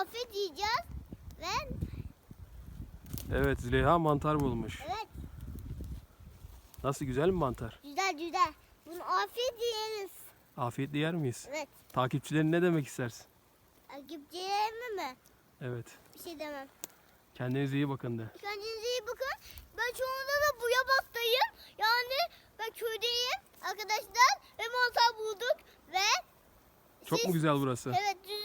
afiyet yiyeceğiz. Ve Evet, Züleyha mantar bulmuş. evet, Nasıl, güzel mi mantar? güzel güzel. Bunu afiyet yeriz. Afiyetle yer miyiz? Evet. Takipçilerin ne demek istersin? Takipçilerime mi? Evet. Bir şey demem. Kendinize iyi bakın de. Kendinize iyi bakın. Ben şu anda da bu yabaktayım. Yani ben köydeyim arkadaşlar. Ve mantar bulduk. Ve Çok mu güzel burası? evet, güzel.